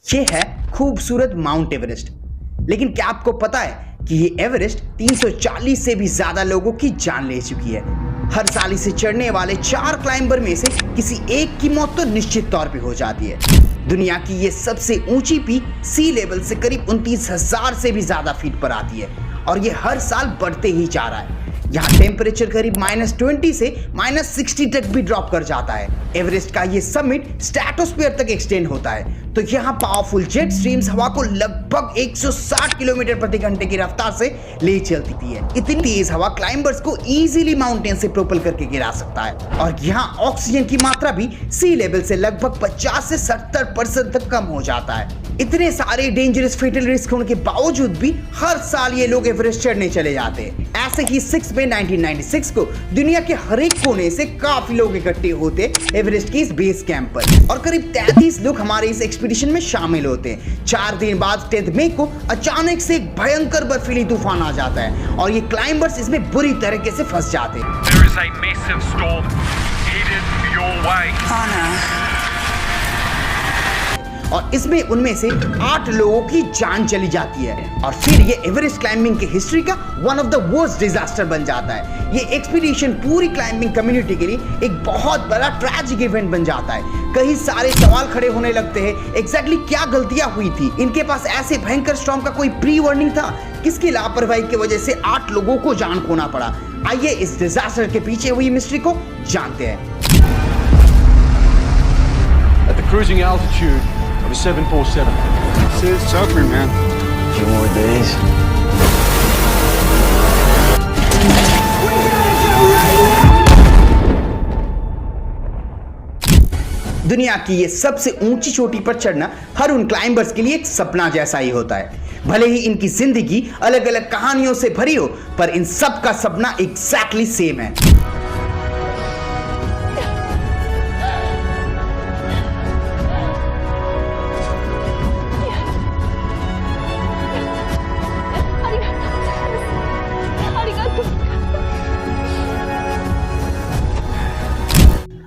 ये है खूबसूरत माउंट एवरेस्ट। लेकिन क्या आपको पता है कि ये एवरेस्ट 340 से भी ज्यादा लोगों की जान ले चुकी है। हर साल इसे चढ़ने वाले 4 क्लाइंबर में से किसी एक की मौत तो निश्चित तौर पे हो जाती है। दुनिया की ये सबसे ऊंची पीक सी लेवल से करीब 29,000 से भी ज्यादा फीट पर आती है और ये हर साल बढ़ते ही जा रहा है। यहाँ टेम्परेचर करीब -20 से -60 तक भी ड्रॉप कर जाता है। एवरेस्ट का ये समिट स्ट्रेटोस्फीयर तक एक्सटेंड होता है, तो यहाँ पावरफुल जेट स्ट्रीम्स हवा को लगभग 160 किलोमीटर प्रति घंटे की रफ्तार से ले चलती है। इतनी तेज हवा क्लाइंबर्स को इजीली माउंटेन से प्रोपल करके गिरा सकता है और यहाँ ऑक्सीजन की मात्रा भी सी लेवल से लगभग 50 से 70% तक कम हो जाता है। इतने सारे डेंजरस फेटल रिस्क होने के बावजूद भी हर साल ये लोग एवरेस्ट चढ़ने चले जाते हैं। ऐसे ही 6 मई 1996 को दुनिया के हर एक कोने से काफी लोग इकट्ठे होते एवरेस्ट के इस बेस कैंप पर और करीब 33 लोग हमारे इस एक्सपीडिशन में शामिल होते हैं। 4 दिन बाद 10 मई को अचानक से एक भयंकर बर्फीली तूफान आ जाता है और ये क्लाइंबर्स इसमें बुरी तरीके से फंस जाते हैं। There is a massive storm headed your way. और इसमें उनमें से 8 लोगों की जान चली जाती है और फिर ये एवरेस्ट क्लाइंबिंग की हिस्ट्री का one of the worst disaster बन जाता है। ये एक्सपीडिशन पूरी क्लाइंबिंग कम्युनिटी के लिए एक बहुत बड़ा ट्रैजिक इवेंट बन जाता है। कई सारे सवाल खड़े होने लगते हैं, एग्जैक्टली क्या गलतियां हुई थी? इनके पास ऐसे भयंकर स्टॉर्म का कोई प्री वार्निंग था? किसकी लापरवाही की वजह से 8 लोगों को जान खोना पड़ा? आइए इस डिजास्टर के पीछे हुई मिस्ट्री को जानते हैं। At the cruising altitude of a 747. It's suffering, man. A few more days. दुनिया की ये सबसे ऊंची चोटी पर चढ़ना हर उन क्लाइंबर्स के लिए एक सपना जैसा ही होता है। भले ही इनकी जिंदगी अलग अलग कहानियों से भरी हो, पर इन सब का सपना एग्जैक्टली सेम है।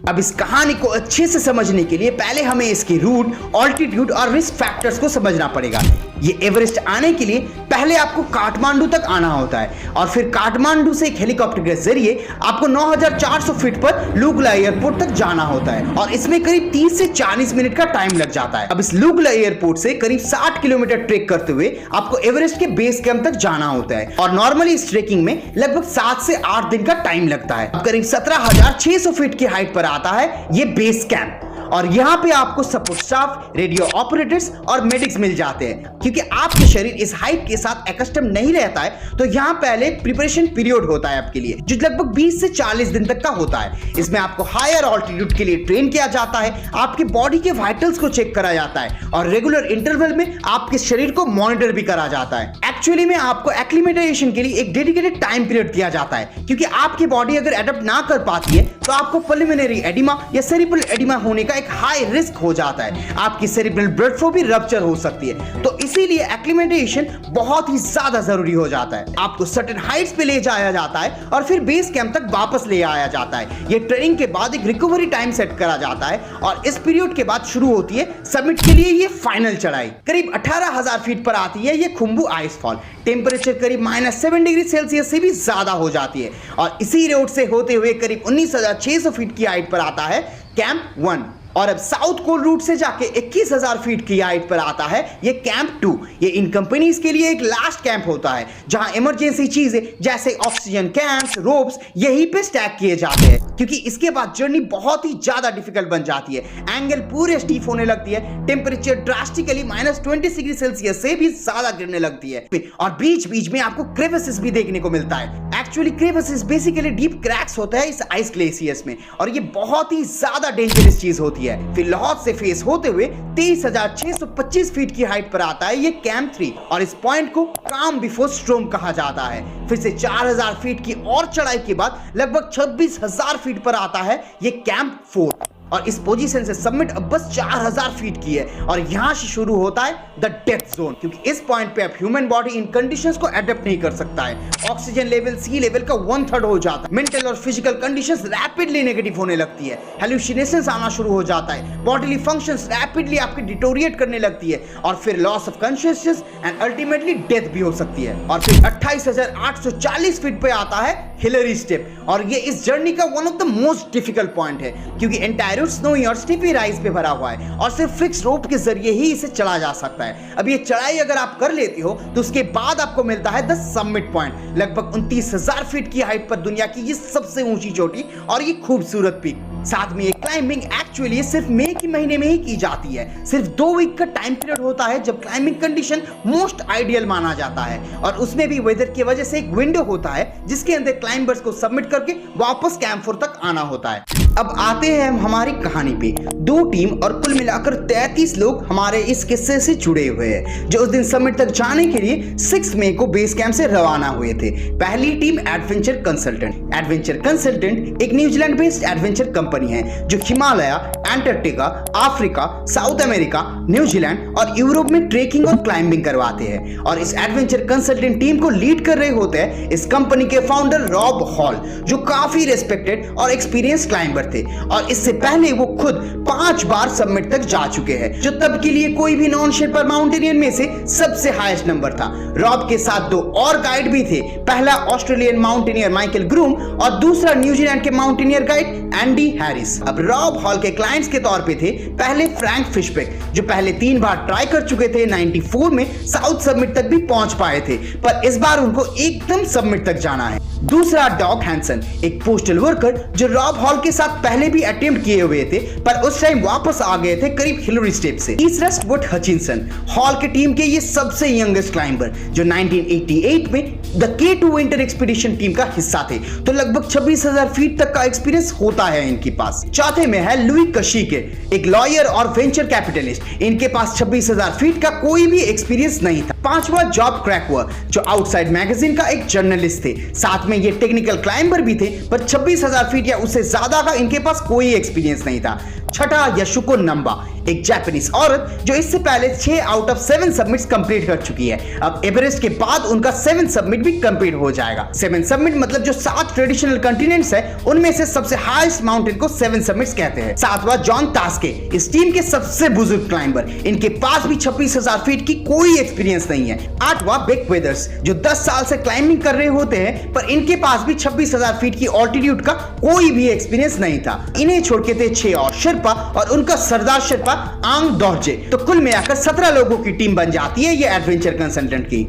अब इस कहानी को अच्छे से समझने के लिए पहले हमें इसकी रूट, ऑल्टीट्यूड और रिस्क फैक्टर्स को समझना पड़ेगा। ये एवरेस्ट आने के लिए पहले आपको काठमांडू तक आना होता है और फिर काठमांडू से एक हेलीकॉप्टर के जरिए आपको 9,400 फीट पर लुगला एयरपोर्ट तक जाना होता है और इसमें करीब 30 से 40 मिनट का टाइम लग जाता है। अब इस लुगला एयरपोर्ट से करीब 60 किलोमीटर ट्रेक करते हुए आपको एवरेस्ट के बेस कैंप तक जाना होता है और नॉर्मली इस ट्रेकिंग में लगभग 7 से 8 दिन का टाइम लगता है। अब करीब 17,600 फीट की हाइट पर आता है ये बेस कैंप और यहाँ पे आपको सपोर्ट स्टाफ, रेडियो ऑपरेटर्स और मेडिक्स मिल जाते हैं। क्योंकि आपके शरीर इस हाइट के साथ एकस्टम नहीं रहता है, तो यहाँ पहले प्रिपरेशन पीरियड होता है आपके लिए, जो लगभग 20 से 40 दिन तक का होता है। इसमें आपको हायर ऑल्टीट्यूड के लिए ट्रेन किया जाता है, आपके बॉडी के वाइटल्स को चेक करा जाता है और रेगुलर इंटरवल में आपके शरीर को मॉनिटर भी करा जाता है। एक्चुअली में आपको एक्लिमेटाइजेशन के लिए एक डेडिकेटेड टाइम पीरियड दिया जाता है, क्योंकि आपकी बॉडी अगर एडप्ट ना कर पाती है तो आपको पल्मोनरी एडिमा या सेरिब्रल एडिमा होने का एक हाई रिस्क हो जाता है। आपकी सेरिब्रल ब्लड फ्लो भी रप्चर हो सकती है, तो इसीलिए एक्लिमेटाइजेशन बहुत ही ज्यादा जरूरी हो जाता है। आपको सर्टेन हाइट्स पे ले जाया जाता है और फिर बेस कैंप तक वापस ले आया जाता है। ये ट्रेनिंग के बाद एक रिकवरी टाइम सेट करा जाता है और इस पीरियड के बाद शुरू होती है समिट के लिए ये फाइनल चढ़ाई। करीब 18,000 फीट पर आती है ये खुम्बू आइस फॉल। टेम्परेचर करीब -7 डिग्री सेल्सियस से भी ज्यादा हो जाती है और इसी रोड से होते हुए करीब 19,600 फीट की हाइट पर आता है कैंप 1 और अब साउथ कोल रूट से जाके 21,000 फीट की हाइट पर आता है ये कैंप 2। ये इन कंपनीज के लिए एक लास्ट कैंप होता है जहां इमरजेंसी चीजें जैसे ऑक्सीजन कैंप्स, रोप्स यहीं पे स्टैक किए जाते हैं, क्योंकि इसके बाद जर्नी बहुत ही ज्यादा डिफिकल्ट बन जाती है। एंगल पूरे स्टीफ होने लगती है, टेम्परेचर ड्रास्टिकली -20 डिग्री सेल्सियस से भी ज्यादा गिरने लगती है और बीच बीच में आपको क्रेविसेस भी देखने को मिलता है। Actually crevices basically deep cracks होता है इस आइस ग्लेशियर्स में और ये बहुत ही ज्यादा डेंजरस चीज होती है। फिर लाहौर से फेस होते हुए 23,625 फीट की हाइट पर आता है ये कैंप 3 और इस पॉइंट को काम बिफोर स्टॉर्म कहा जाता है। फिर से 4,000 फीट की और चढ़ाई के बाद लगभग 26,000 फीट पर आता है ये कैंप 4 और इस पोजीशन से सबमिट अब बस 4000 फीट की है और यहां से शुरू होता है द डेथ जोन, क्योंकि इस पॉइंट पे अब ह्यूमन बॉडी इन कंडीशंस को अडेप्ट नहीं कर सकता है। ऑक्सीजन लेवल सी लेवल का 1/3 हो जाता है। मेंटल और फिजिकल कंडीशंस रैपिडली नेगेटिव होने लगती है। हेलुसिनेशंस आना शुरू हो जाता है। बॉडीली फंक्शंस रैपिडली आपकी डिटोरिएट करने लगती है और फिर loss of consciousness and ultimately death भी हो सकती है। और फिर 28,840 फीट पे आता है हिलरी स्टेप और ये इस जर्नी का one of the most difficult point है, क्योंकि एंटायर स्नोई और स्टीपी राइज पे भरा हुआ है और सिर्फ फिक्स रोप के जरिए ही इसे चढ़ा जा सकता है। अब ये चढ़ाई अगर आप कर लेती हो तो उसके बाद आपको मिलता है द समिट पॉइंट, लगभग 29,000 फीट की हाइट पर दुनिया की ये सबसे ऊंची चोटी और ये खूबसूरत पीक। साथ में ये क्लाइंबिंग एक्चुअली सिर्फ मई के महीने में ही की जाती है। सिर्फ 2 वीक का टाइम पीरियड होता है जब क्लाइंबिंग कंडीशन मोस्ट आइडियल माना जाता है और उसमें भी वेदर की वजह से एक विंडो होता है जिसके अंदर क्लाइंबर्स को सबमिट करके वापस कैंप 4 तक आना होता है। अब आते हैं हम हमारी कहानी पे। 2 टीम और कुल मिलाकर 33 लोग हमारे इस किस्से से जुड़े हुए हैं जो उस दिन समिट तक जाने के लिए 6 मई को बेस कैंप से रवाना हुए थे। पहली team adventure consultant. Adventure consultant एक न्यूजीलैंड बेस्ड एडवेंचर कंपनी है जो Himalaya, Antarctica, Africa, south America, New Zealand और यूरोप में ट्रेकिंग और क्लाइंबिंग करवाते हैं। और इस एडवेंचर कंसल्टेंट टीम को लीड कर रहे होते हैं इस कंपनी के फाउंडर रॉब हॉल, जो काफी रेस्पेक्टेड और एक्सपीरियंस क्लाइंबर थे और इससे पहले वो खुद 5 बार समिट तक जा चुके हैं, जो तब के लिए कोई भी नॉन शेपर माउंटेनियर में से सबसे हाईएस्ट नंबर था। रॉब के साथ 2 और गाइड भी थे, पहला ऑस्ट्रेलियन माउंटेनियर माइकल ग्रूम और दूसरा न्यूजीलैंड के माउंटेनियर गाइड एंडी हैरिस। अब रॉब हॉल के क्लाइंट्स के तौर पे थे पहले फ्रैंक फिशबेक, जो पहले 3 बार ट्राई कर चुके थे। 94 में साउथ समिट तक भी पहुंच पाए थे, पर इस बार उनको एकदम समिट तक जाना है। दूसरा डॉग हैंसन, एक पोस्टल वर्कर जो रॉब हॉल के साथ पहले भी अटेम्प्ट किए हुए थे पर उस टाइम वापस आ गए थे करीब हिलरी स्टेप से। तीसरा स्टुअर्ट हचिनसन, हॉल के टीम के ये सबसे यंगेस्ट क्लाइंबर जो 1988 में the K2 winter expedition team का हिस्सा थे, तो लगभग 26,000 फीट तक का एक्सपीरियंस होता है इनके पास। चौथे में है लुई कशीके, एक लॉयर और वेंचर कैपिटलिस्ट। इनके पास 26,000 फीट का कोई भी एक्सपीरियंस नहीं था। पांचवा जॉब क्रैकवर, जो आउटसाइड मैगजीन का एक जर्नलिस्ट थे। साथ में ये टेक्निकल क्लाइंबर भी थे, पर 26,000 फीट या उससे ज्यादा का इनके पास कोई एक्सपीरियंस नहीं था। छठा यशुको नंबा, एक जापानीज औरत जो इससे पहले 6 आउट ऑफ 7 सबमिट्स कंप्लीट कर चुकी है। अब एवरेस्ट के बाद उनका 7 सबमिट भी कंप्लीट हो जाएगा। 7 सबमिट मतलब जो 7 ट्रेडिशनल कंटिनेंट्स है उनमें से सबसे हाईएस्ट माउंटेन को 7 सबमिट्स कहते हैं। सातवां जॉन तास्के, इस टीम के सबसे बुजुर्ग क्लाइंबर, इनके पास भी 26,000 फीट की कोई एक्सपीरियंस नहीं है। आठवां बेक वेदर्स, जो 10 साल से क्लाइंबिंग कर रहे होते हैं पर इनके पास भी 26,000 फीट की ऑल्टीट्यूड का कोई भी एक्सपीरियंस नहीं था। इन्हें छोड़ के थे 6 और शेरपा और उनका सरदार शेरपा आंग दोर्जे। तो कुल मिलाकर 17 लोगों की टीम बन जाती है ये एडवेंचर कंसल्टेंट की।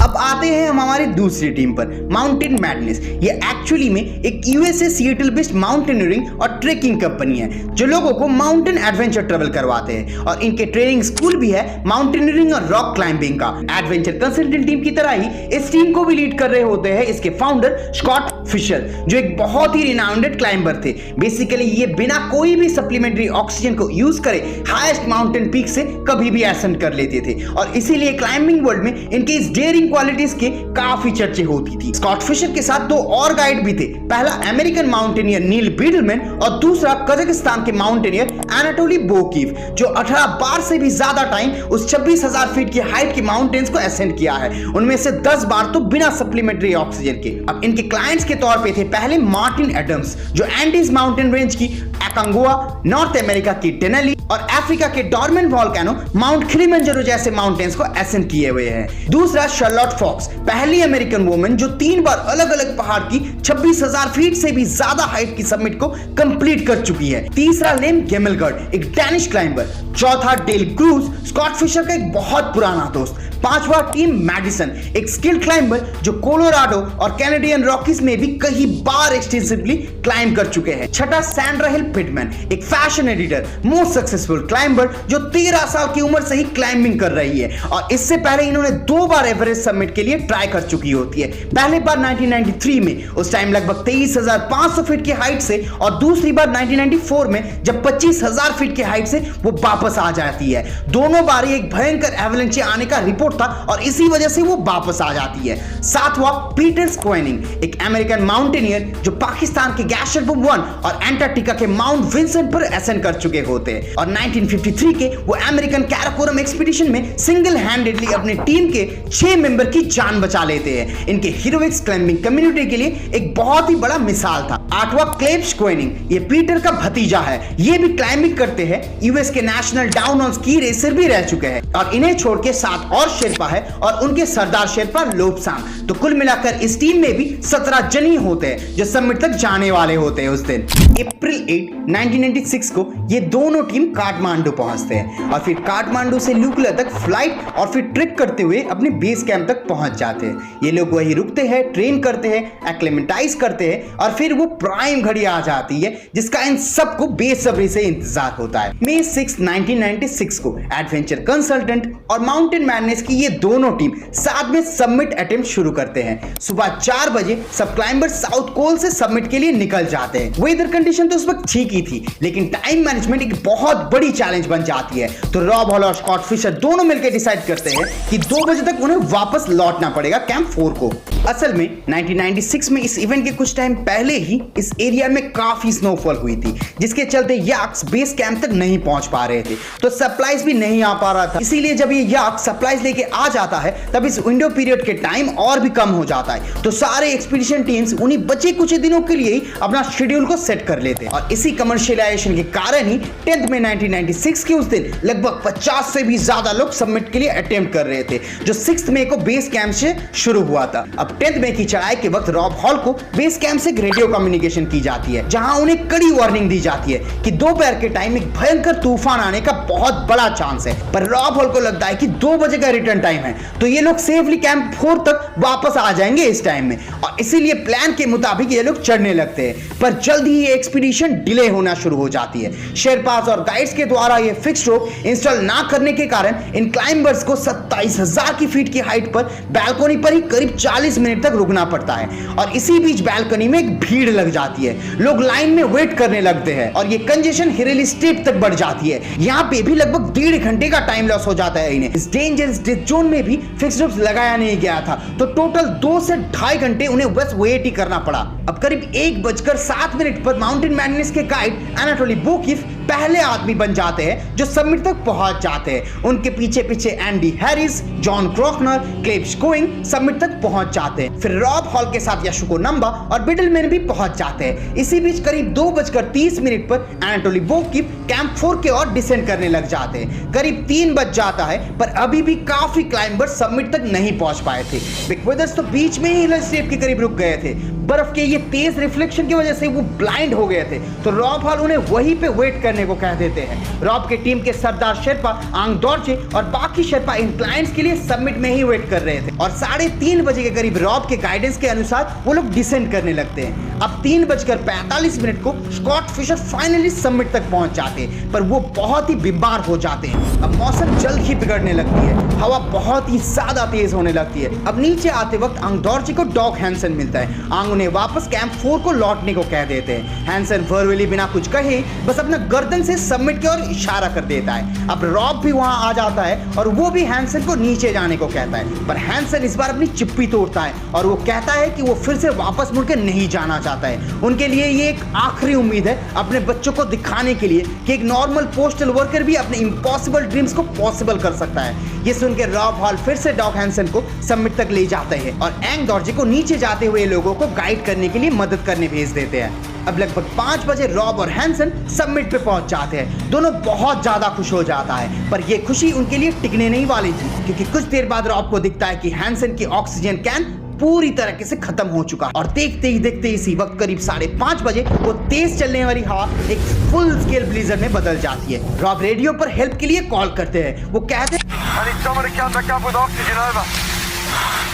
अब आते हैं हम हमारी दूसरी टीम पर, माउंटेन मैडनेस। ये एक्चुअली में एक यूएसए सिएटल बेस्ड माउंटेनियरिंग और ट्रेकिंग कंपनी है जो लोगों को माउंटेन एडवेंचर ट्रैवल करवाते हैं और इनके ट्रेनिंग स्कूल भी है माउंटेनियरिंग और रॉक क्लाइंबिंग का। एडवेंचर कंसल्टेंट टीम की तरह ही इस टीम को भी लीड कर रहे होते हैं इसके फाउंडर स्कॉट फिशर, जो एक बहुत ही रिनाउंडेड क्लाइंबर थे। बेसिकली ये बिना कोई भी सप्लीमेंट्री ऑक्सीजन को यूज करे हाईएस्ट माउंटेन पीक से कभी भी असेंड कर लेते थे और इसीलिए क्लाइंबिंग वर्ल्ड में इनके इस डेयरिंग क्वालिटीज के काफी चर्चे होती थी। स्कॉट फिशर के साथ 2 और गाइड भी थे, पहला अमेरिकन माउंटेनियर नील बीडलमैन और दूसरा कजाकिस्तान के माउंटेनियर एनाटोली बोकीव, जो 18 बार से भी ज्यादा टाइम उस 26,000 फीट की हाइट के माउंटेन्स को असेंड किया है, उनमें से 10 बार तो बिना सप्लीमेंट्री ऑक्सीजन के। अब इनके क्लाइंट्स के तौर पे थे पहले मार्टिन एडम्स, जो एंडीज माउंटेन रेंज की एकांगुआ, नॉर्थ अमेरिका की डेनेली और अफ्रीका के डॉर्मेंट वोल्केनो माउंट किलिमंजारो जैसे माउंटेन्स को असेंड किए हुए हैं। दूसरा शार्लोट फॉक्स, पहली अमेरिकन वुमन जो 3 बार अलग अलग पहाड़ की 26,000 फीट से भी ज्यादा हाइट की समिट को कंप्लीट कर चुकी है। तीसरा लेम गेमलगर्ड, एक डैनिश क्लाइंबर। चौथा डेल क्रूज, स्कॉट फिशर का एक बहुत पुराना दोस्त। पांचवा टीम मैडिसन, एक स्किल्ड क्लाइंबर जो कोलोराडो और कैनेडियन रॉकीज में भी कई बार एक्सटेंसिवली क्लाइंब कर चुके हैं। छठा सैंड्रा हिल पिटमैन, एक fashion editor, most successful climber जो 13 साल की उम्र से ही क्लाइंबिंग कर रही है और इससे पहले इन्होंने 2 बार एवरेस्ट समिट के लिए ट्राई कर चुकी होती है। पहली बार 1993 में, उस टाइम लगभग 23,500 फीट की हाइट से, और दूसरी बार 1994 में जब 25,000 फीट की हाइट से वो वापस आ जाती है। दोनों बार एक भयंकर एवलांचे आने का रिपोर्ट सपोर्ट था और इसी वजह से वो वापस आ जाती है। सातवां पीटर स्क्वेनिंग, एक अमेरिकन माउंटेनियर जो पाकिस्तान के गैशरबुम 1 और एंटार्क्टिका के माउंट विंसेंट पर असेंड कर चुके होते हैं और 1953 के वो अमेरिकन कैराकोरम एक्सपीडिशन में सिंगल हैंडेडली अपनी टीम के 6 मेंबर की जान बचा लेते हैं। इनके हीरोइक्स क्लाइंबिंग कम्युनिटी के लिए एक बहुत ही बड़ा मिसाल था। आठवां क्लेब स्क्वेनिंग, ये पीटर का भतीजा है। ये भी क्लाइंबिंग करते हैं, यूएस के national down on ski racer भी रह चुके हैं और इन्हें छोड़ के 7 और शेरपा है और उनके सरदार शेरपा लोब्सांग। तो कुल मिलाकर इस टीम में भी 17 जन ही होते हैं जो समिट तक जाने वाले होते हैं। उस दिन अप्रैल 8, 1996 को ये दोनों टीम काठमांडू पहुंचते हैं और फिर काठमांडू से लुकला तक फ्लाइट और फिर ट्रिक करते हुए अपने बेस कैंप तक पहुंच जाते हैं। ये लोग वही रुकते हैं, ट्रेन करते हैं, एक्लेमेंटाइज करते हैं और फिर वो प्राइम घड़ी आ जाती है जिसका इन सबको बेसब्री से इंतजार होता है। मई 6, 1996 को एडवेंचर कंसल्टेंट और माउंटेन मैडनेस की ये दोनों टीम साथ में सबमिट अटेम्प्ट शुरू करते हैं। सुबह 4 बजे सब क्लाइंबर्स साउथ कोल से सबमिट के लिए निकल जाते हैं। वेदर कंडीशन तो उस वक्त ठीक ही थी, लेकिन टाइम मैनेजमेंट एक बहुत बड़ी चैलेंज बन जाती है। तो रॉब हॉल और स्कॉट फिशर दोनों मिलकर डिसाइड करते हैं कि 2 बजे तक उन्हें वापस लौटना पड़ेगा कैंप 4 को। असल में 1996 में इस इवेंट के कुछ टाइम पहले ही इस एरिया में काफी स्नोफॉल हुई थी, जिसके चलते याक्स बेस कैंप तक नहीं पहुंच पा रहे थे, तो सप्लाईज भी नहीं आ पा रहा था। इसीलिए जब ये याक सप्लाईज लेके आ जाता है तब इस विंडो पीरियड के टाइम और भी कम हो जाता है। तो सारे एक्सपीडिशन टीम्स उन्हीं बचे कुछ दिनों के लिए ही अपना शेड्यूल को सेट कर लेते हैं और इसी कमर्शियलाइजेशन के कारण ही 10 मई 1996 के उस दिन लगभग 50 से भी ज्यादा लोग सबमिट के लिए अटेम्प्ट कर रहे थे, जो 6 मई को बेस कैंप से शुरू हुआ था। अब 10 मई की चढ़ाई के वक्त रॉब हॉल को बेस कैंप से रेडियो कम्युनिकेशन की जाती है, जहां उन्हें कड़ी वार्निंग दी जाती है कि दोपहर के टाइम एक भयंकर तूफान आने का बहुत बड़ा चांस है। पर रॉब हॉल को लगता है कि 2 बजे का रिटर्न टाइम है, तो ये लोग सेफली कैंप 4 तक वापस आ जाएंगे इस टाइम में और इसीलिए प्लान के मुताबिक ये लोग चढ़ने लगते हैं। पर जल्द ही ये एक्सपीडिशन डिले होना शुरू हो जाती है। शेरपास और गाइड्स के द्वारा ये फिक्स्ड रोप इंस्टॉल ना करने के कारण इन क्लाइंबर्स को 27,000 की फीट की हाइट पर बैल्कनी पर ही करीब 40 मिनट तक रुकना पड़ता है और इसी बीच बैल्कनी में एक भीड़ लग जाती है। लोग लाइन में वेट करने लगते हैं और ये कंजेशन हिरेली स्टेप तक बढ़ जाती है। यहाँ पे भी लगभग 1.5 घंटे का टाइम लॉस हो जाता है इन्हें। इस डेंजरस डेथ जोन में भी फिक्स्ड रोप्स लगाया नहीं गया था, तो टोटल 2 से 2.5 घंटे उन्हें बस वेट ही करना पड़ा। अब करीब 1:07 पर माउंटेन मैडनेस के गाइड एनाटोली बोकिफ पहले आदमी बन जाते हैं जो सबमिट तक पहुंच जाते हैं। उनके पीछे पीछे एंडी हैरिस, जॉन क्रोकनर, क्लेब स्क्वेनिंग सबमिट तक पहुंच जाते हैं। फिर रॉब हॉल के साथ याशुको नंबा और बिडलमैन भी पहुंच जाते हैं। इसी बीच करीब 2:30 पर एनाटोली बोकिफ कैंप 4 की ओर डिसेंड करने लग जाते हैं। करीब 3 बज जाता है, पर अभी भी काफी क्लाइंबर्स सबमिट तक नहीं पहुंच पाए थे। बिग ब्रदर्स तो बीच में ही हिल स्टेप के करीब रुक गए थे। बर्फ के ये तेज रिफ्लेक्शन की वजह से वो ब्लाइंड हो गए थे, तो रॉब हॉल उन्हें वहीं पे वेट करने को कह देते हैं। रॉब के टीम के सरदार शेरपा आंग डॉर्चे और बाकी शेरपा इन क्लाइंट्स के लिए सबमिट में ही वेट कर रहे थे और 3:30 बजे के करीब रॉब के गाइडेंस के अनुसार वो लोग डिसेंड करने लगते हैं। अब 3:45 को स्कॉट फिशर फाइनली सबमिट तक पहुंच जाते हैं, पर वो बहुत ही बीमार हो जाते हैं। अब मौसम जल्द ही बिगड़ने लगती है, हवा बहुत ही ज्यादा तेज होने लगती है। अब नीचे आते वक्त आंग डॉर्चे को डॉग हैंसन मिलता है। आंग उन्हें वापस कैंप 4 को लौटने को कह देते हैं। हैंसन वर्बली बिना कुछ कहे बस अपना गर्दन से सबमिट की ओर इशारा कर देता है। अब रॉब भी वहां आ जाता है और वो भी हैंसन को नीचे जाने को कहता है, पर हैंसन इस बार अपनी चिप्पी तोड़ता है और वो कहता है कि वो फिर से वापस मुड़कर नहीं जाना चाहता है। उनके लिए ये एक आखिरी उम्मीद है अपने बच्चों को दिखाने के लिए कि एक नॉर्मल पोस्टल वर्कर भी अपने इम्पॉसिबल ड्रीम्स को पॉसिबल कर सकता है। ये सुनकर रॉब हॉल फिर से डॉग हैंसन को सबमिट तक ले जाते हैं और एंग डॉर्जे को नीचे जाते हुए लोगों को गाइड करने के लिए मदद करने भेज देते हैं। अब लगभग 5 बजे रॉब और हैंसन सबमिट पे पहुंच जाते हैं। दोनों बहुत ज्यादा खुश हो जाता है, पर यह खुशी उनके लिए टिकने नहीं वाली थी, क्योंकि कुछ देर बाद रॉब को दिखता है कि हैंसन की ऑक्सीजन कैन पूरी तरीके से खत्म हो चुका और देखते ही इसी वक्त करीब 5:30 बजे वो तेज चलने वाली हवा एक फुल स्केल ब्लीजर्ड में बदल जाती है। रॉब रेडियो पर हेल्प के लिए कॉल करते हैं। वो कहते हैं I need someone to come back up with oxygen, over.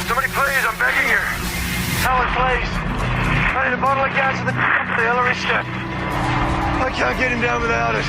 Somebody please, I'm begging you. Helen, please. I need a bottle of gas at the Ellerista. I can't get him down without it.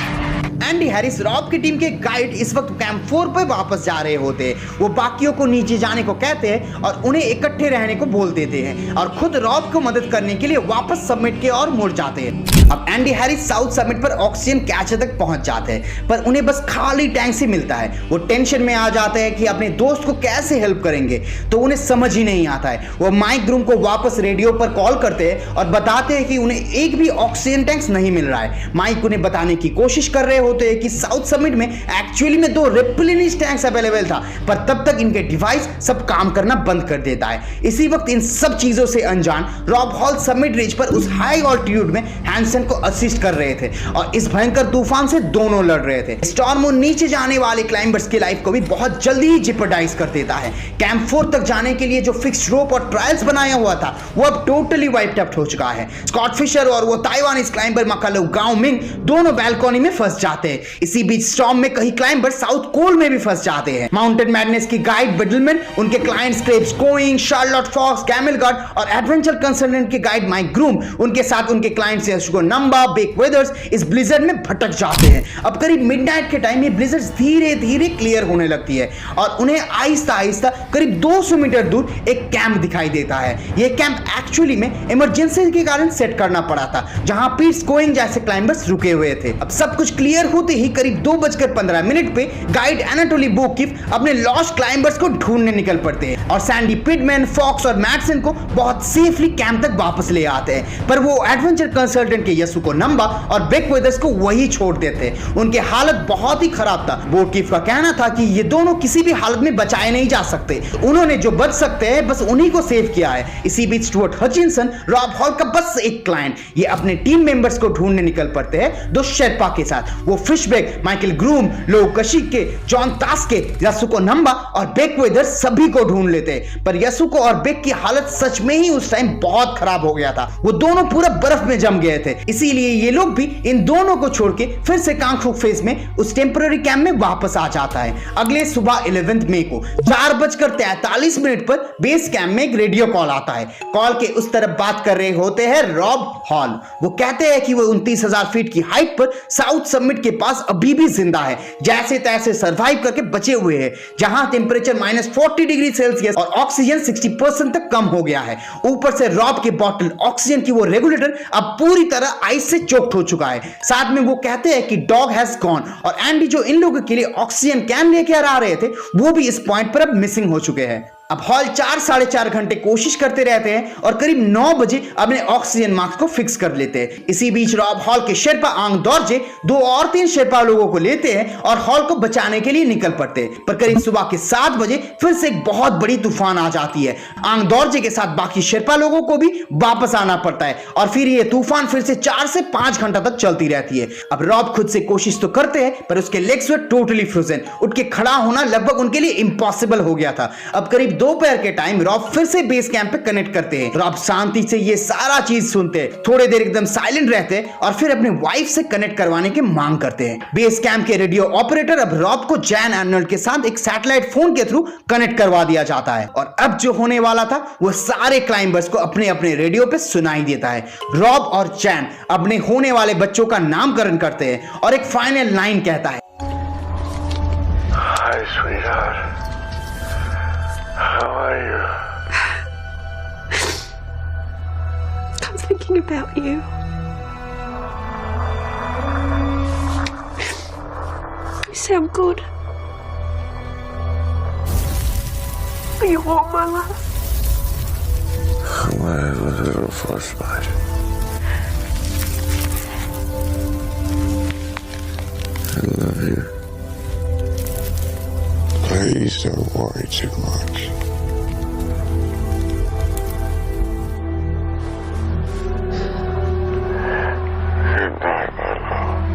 Andy Harris Rob की team के guide इस वक्त camp 4 पर वापस जा रहे होते हैं। वो बाकियों को नीचे जाने को कहते हैं और उन्हें इकट्ठे रहने को बोल देते हैं और खुद रॉब को मदद करने के लिए वापस समिट की ओर मुड़ जाते हैं। अब एंडी हैरिस साउथ समिट पर ऑक्सीजन कैचर तक पहुंच जाते हैं, पर उन्हें बस खाली टैंक से मिलता है। वो टेंशन में आ जाते हैं कि अपने दोस्त को कैसे हेल्प करेंगे, तो उन्हें समझ ही नहीं आता है। वो माइक ग्रूम को वापस रेडियो पर कॉल करते हैं और बताते हैं कि उन्हें एक भी ऑक्सीजन टैंक्स नहीं मिल रहा है। माइक उन्हें बताने की कोशिश कर रहे होते हैं कि साउथ समिट में एक्चुअली में 2 रिप्लेनिश टैंक्स अवेलेबल था, पर तब तक इनके डिवाइस सब काम करना बंद कर देता है। इसी वक्त इन सब चीजों से अनजान रॉब हॉल समिट रिज पर उस हाई ऑल्टीट्यूड में हैंसन को असिस्ट कर रहे थे और इस भयंकर तूफान से दोनों लड़ रहे थे। स्टॉर्म नीचे जाने वाले क्लाइंबर्स की लाइफ को भी बहुत जल्दी ही जेपरडाइज कर देता है। कैंप 4 तक जाने के लिए जो फिक्स्ड रोप और ट्रायल्स बनाया हुआ था वो अब टोटली वाइप्ड आउट हो चुका है। स्कॉट फिशर और वो ताइवानीज क्लाइंबर मकालू गाओ मिंग दोनों बालकनी में फंस जाते हैं। इसी बीच स्टॉर्म में कई क्लाइंबर साउथ कोल में भी फंस जाते हैं। माउंटेन मैडनेस की गाइड बिडलमैन, उनके clients Klev Schoening, Charlotte Fox, Gammelgaard और एडवेंचर कंसल्टेंट के गाइड माइक ग्रूम, उनके साथ उनके क्लाइंट्स यशुको नंबा, बेक वेदर्स इस ब्लिजर्ड में भटक जाते हैं। अब करीब मिडनाइट के टाइम ये ब्लिजर्ड धीरे धीरे क्लियर होने लगती है और उन्हें आहिस्ता आहिस्ता करीब 200 मीटर दूर एक कैंप दिखाई देता है। ये कैंप एक्चुअली में इमरजेंसी के कारण सेट करना पड़ा था, जहां पीट्स कोइंग जैसे क्लाइंबर्स रुके हुए थे। अब सब कुछ क्लियर होते ही करीब 2:15 पे गाइड एनाटोली बोकिफ अपने लॉस्ट क्लाइंबर्स को ढूंढने निकल पड़ते हैं और सैंडी पिडमैन, फॉक्स और मैडसन को बहुत सेफली कैंप तक वापस ले आते हैं। पर वो एडवेंचर कंसल्टेंट के यशुको नंबा और बेक वेदर्स को वही छोड़ देते हैं। उनकी हालत बहुत ही खराब था। बोकिफ का कहना था कि ये दोनों किसी भी हालत में बचाए नहीं जा सकते, उन्होंने जो बच सकते हैं बस उन्हीं को सेव किया है। इसी बीच स्टुअर्ट हचिनसन, रॉब हॉल का बस एक क्लाइंट, ये अपने टीम मेंबर्स को ढूंढने निकल पड़ते हैं 2 शेर्पा के साथ। वो फिशबैक, माइकल ग्रूम, लो कशिके, जॉन तास्के, यशुको नंबा और बेक वेदर्स सभी को ढूंढ लेते हैं। पर यशुको और बेक की हालत सच में ही उस टाइम बहुत खराब हो गया था। वो दोनों पूरा बर्फ में जम गए थे, इसीलिए ये लोग भी इन दोनों को छोड़ के फिर से कांगफू फेज में उस टेम्पररी कैंप में वापस आ जाता है। अगले सुबह 11 मई को 4:43 पर बेस कैंप में एक रेडियो कॉल आता है। कॉल के उस तरफ बात कर रहे होते हैं रॉब हॉल। वो कहते हैं कि वो 29,000 फीट की हाइट पर साउथ समिट के पास अभी भी जिंदा है, जैसे तैसे सरवाइव करके बचे हुए हैं, जहां टेम्परेचर -40 डिग्री सेल्सियस और ऑक्सीजन 60% तक कम हो गया है। ऊपर से रॉब के बॉटल ऑक्सीजन की वो रेगुलेटर अब पूरी तरह आइस से चोक्ड हो चुका है। साथ में वो कहते हैं कि डॉग हैज गॉन और एंडी जो इन लोगों के लिए ऑक्सीजन कैन लेकर आ रहे थे वो भी इस पॉइंट पर अब मिसिंग हो चुके हैं। अब हॉल 4-4.5 घंटे कोशिश करते रहते हैं और करीब 9 बजे अपने ऑक्सीजन मास्क को फिक्स कर लेते हैं। इसी बीच रॉब हॉल के शेर्पा आंग दौरजे 2 और 3 शेर्पा लोगों को लेते हैं और हॉल को बचाने के लिए निकल पड़ते हैं। पर करीब सुबह के 7 बजे फिर से एक बहुत बड़ी तूफान आ जाती है। आंग दौरजे के साथ बाकी शेर्पा लोगों को भी वापस आना पड़ता है और फिर ये तूफान फिर से 4 से 5 घंटा तक चलती रहती है। अब रॉब खुद से कोशिश तो करते हैं, पर उसके लेग्स वर टोटली फ्रोजन, उठ के खड़ा होना लगभग उनके लिए इम्पॉसिबल हो गया था। अब करीब दोपहर के टाइम रॉब फिर से बेस कैंप पे कनेक्ट करते हैं। रॉब शांति से ये सारा चीज सुनते हैं, थोड़ी देर एकदम साइलेंट रहते हैं और फिर अपने वाइफ से कनेक्ट करवाने की मांग करते हैं। बेस कैंप के रेडियो ऑपरेटर अब रॉब को जैन अर्नल्ड के साथ एक सैटेलाइट फोन के थ्रू कनेक्ट करवा दिया जाता है और अब जो होने वाला था वो सारे क्लाइंबर्स को अपने अपने रेडियो पे सुनाई देता है। रॉब और जैन अपने होने वाले बच्चों का नामकरण करते हैं और एक फाइनल लाइन कहता है, Hi, sweetheart. How are you? I'm thinking about you. You sound good. Are you warm, my love? I'm alive with a little frostbite. I love you. Please don't worry too much. Good night, my love.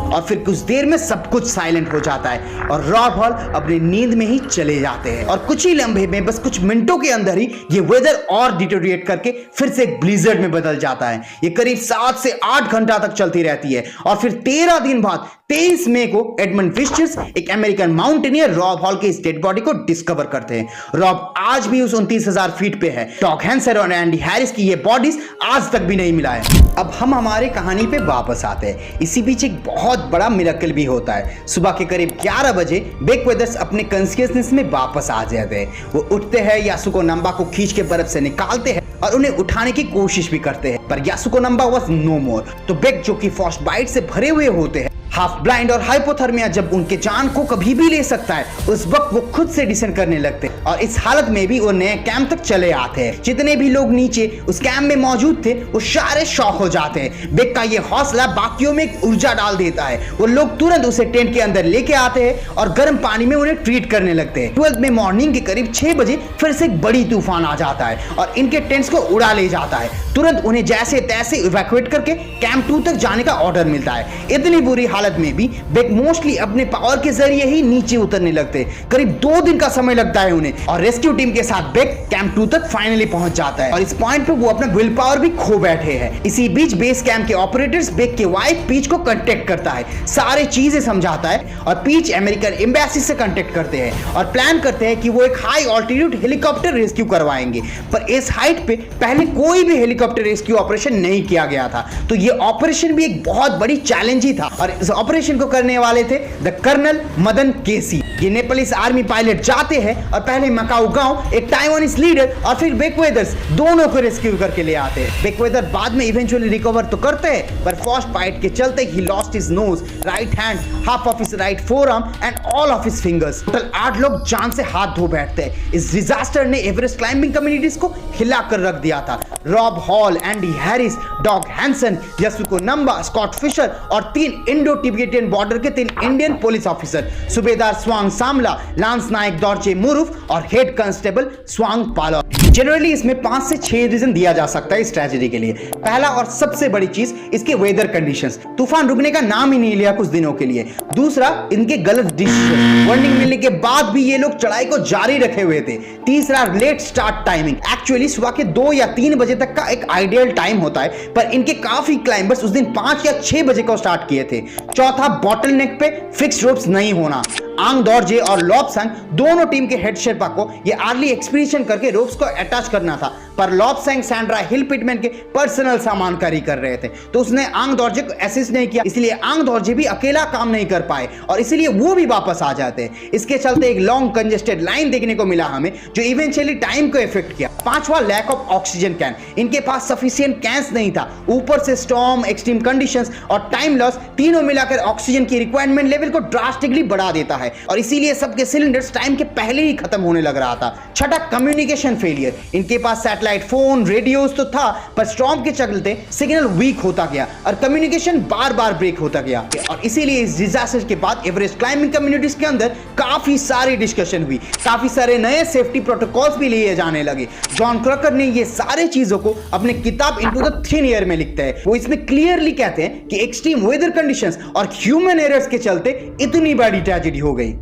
और फिर कुछ देर में सब कुछ silent हो जाता है और रॉब हॉल अपनी नींद में ही चले जाते हैं। और कुछ ही लम्हे में, बस कुछ मिनटों के अंदर ही ये वेदर और डिटोरिएट करके फिर से एक ब्लिजर्ड में बदल जाता है। ये करीब 7 से 8 घंटा तक चलती रहती है और फिर 13 दिन बाद 23 मई को एडमंड फिशर्स, एक अमेरिकन माउंटेनियर, रॉब हॉल के इस डेड बॉडी को डिस्कवर करते हैं। रॉब आज भी उस 29,000 फीट पे है। डॉग हैंसन और एंडी हैरिस की ये बॉडीज आज तक भी नहीं मिला है। अब हम हमारे कहानी पे वापस आते हैं। इसी बीच एक बहुत बड़ा मिरेकल भी होता है। सुबह के करीब 11 बजे बेक वेदर्स अपने कॉन्शियसनेस में वापस आ जाते हैं। वो उठते हैं, यासुको नंबा को खींच के बर्फ से निकालते हैं और उन्हें उठाने की कोशिश भी करते हैं, पर यासुको नंबा वाज नो मोर। तो बेक, जो कि फ्रॉस्ट बाइट से भरे हुए होते हैं, हाफ ब्लाइंड और हाइपोथर्मिया जब उनके जान को कभी भी ले सकता है, उस वक्त वो खुद से डिसेंड करने लगते हैं और इस हालत में भी वो नए कैंप तक चले आते हैं। जितने भी लोग नीचे उस कैंप में मौजूद थे वो सारे शॉक हो जाते हैं। बेक का ये हौसला बाकियों में एक ऊर्जा डाल देता है। वो लोग तुरंत उसे टेंट के अंदर लेके आते हैं और गर्म पानी में उन्हें ट्रीट करने लगते हैं। 12 में मॉर्निंग के करीब 6 बजे फिर से एक बड़ी तूफान आ जाता है और इनके टेंट्स को उड़ा ले जाता है। तुरंत उन्हें जैसे तैसे इवैक्यूएट करके कैंप 2 तक जाने का ऑर्डर मिलता है। इतनी बुरी हालत में भी बेक मोस्टली अपने पावर के जरिए ही नीचे उतरने लगते हैं। करीब 2 दिन का समय लगता है उन्हें और रेस्क्यू टीम के साथ बेक कैंप 2 तक फाइनली पहुंच जाता है और इस पॉइंट पे वो अपना विल पावर भी खो बैठे हैं। इसी बीच बेस कैंप के ऑपरेटर्स बेक के वाइफ पीच को कांटेक्ट करता है, सारे चीजें समझाता है और पीच अमेरिकन एम्बेसी से कांटेक्ट करते हैं और प्लान करते हैं कि वो एक हाई ऑल्टीट्यूड हेलीकॉप्टर रेस्क्यू करवाएंगे। पर इस हाइट पे पहले कोई भी हेलीकॉप्टर रेस्क्यू ऑपरेशन नहीं किया गया था, तो ये ऑपरेशन भी एक बहुत बड़ी चैलेंज ही था और इस ऑपरेशन को करने वाले थे द कर्नल मदन केसी। ये नेपालीस आर्मी पायलट जाते हैं और पहले मकाऊ गांव, एक ताइवानीज लीडर और फिर बेक वेदर्स दोनों को रेस्क्यू करके ले आते हैं। बेक वेदर बाद में इवेंचुअली रिकवर तो करते हैं, पर फ्रॉस्ट बाइट के चलते he lost his nose, right hand, half of his right forearm and all of his fingers. Total 8 लोग जान से हाथ धो बैठते हैं। इस डिजास्टर ने एवरेस्ट क्लाइंबिंग कम्युनिटीज को हिला कर रख दिया था। Rob Hall, Andy Harris, Doug Hansen, Yasuko Namba, Scott Fischer और 3 इंडो टिबेटियन बॉर्डर के 3 इंडियन पुलिस ऑफिसर, सूबेदार स्वांग सामला, लांस नायक दौरचे मुरुफ और हेड कांस्टेबल स्वांग पालो। जनरली इसमें 5 से 6 रीजन दिया जा सकता है इस ट्रेजेडी के लिए। पहला और सबसे बड़ी चीज इसके वेदर कंडीशंस। तूफान रुकने का नाम ही नहीं लिया कुछ दिनों के लिए। दूसरा, इनके गलत डिसीजन। वार्निंग मिलने के बाद भी ये लोग चढ़ाई को जारी रखे हुए थे। तीसरा, लेट स्टार्ट टाइमिंग। एक्चुअली सुबह के 2 या 3 बजे तक का एक आइडियल टाइम होता है, पर इनके काफी क्लाइंबर्स उस दिन 5 या 6 बजे को स्टार्ट किए थे। चौथा, बॉटलनेक पे फिक्स्ड रोप्स नहीं होना। आंग दौरजे और लॉबसंग दोनों टीम के हेड शेरपा को ये अर्ली एक्सपीडिशन करके रोप्स को अटैच करना था, पर लॉबसंग सैंड्रा हिल पिटमैन के पर्सनल सामान कारी कर रहे थे, तो उसने आंग दौरजे को असिस्ट नहीं किया, इसलिए आंग दौरजे भी अकेला काम नहीं कर पाए और इसलिए वो भी वापस आ जाते हैं। इसके चलते एक लॉन्ग कंजेस्टेड लाइन देखने को मिला हमें, जो इवेंचुअली टाइम को इफेक्ट किया। पांचवा, लैक ऑफ ऑक्सीजन कैन। इनके पास सफिशिएंट कैंस नहीं था, ऊपर से स्टॉर्म, एक्सट्रीम कंडीशंस और टाइम लॉस, तीनों मिलाकर ऑक्सीजन की रिक्वायरमेंट लेवल को ड्रास्टिकली बढ़ा देता है और इसीलिए सबके सिलेंडर्स टाइम के पहले ही खत्म होने लग रहा था। छठा, कम्युनिकेशन फेलियर। इनके पास सैटेलाइट फोन, रेडियोस तो था, पर स्टॉर्म के चलते सिग्नल वीक होता गया और कम्युनिकेशन बार बार ब्रेक होता गया और इसीलिए इस डिजास्टर के बाद एवरेस्ट क्लाइंबिंग कम्युनिटीज के अंदर काफी सारी डिस्कशन हुई, काफी सारे नए सेफ्टी प्रोटोकॉल्स भी लिए जाने लगे। जॉन क्रकर ने ये सारे चीजों को अपने किताब इनटू द थिन एयर में लिखते हैं। वो इसमें क्लियरली कहते हैं कि एक्सट्रीम वेदर कंडीशंस और ह्यूमन एरर्स के चलते इतनी बड़ी ट्रेजेडी हो गई।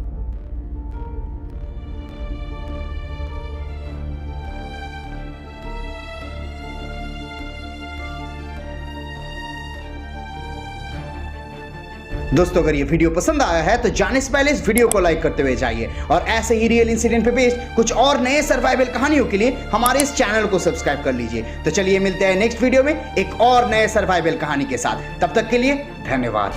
दोस्तों, अगर ये वीडियो पसंद आया है तो जाने से पहले इस वीडियो को लाइक करते हुए जाइए और ऐसे ही रियल इंसिडेंट पे बेस्ड कुछ और नए सर्वाइवल कहानियों के लिए हमारे इस चैनल को सब्सक्राइब कर लीजिए। तो चलिए मिलते हैं नेक्स्ट वीडियो में एक और नए सर्वाइवल कहानी के साथ। तब तक के लिए धन्यवाद।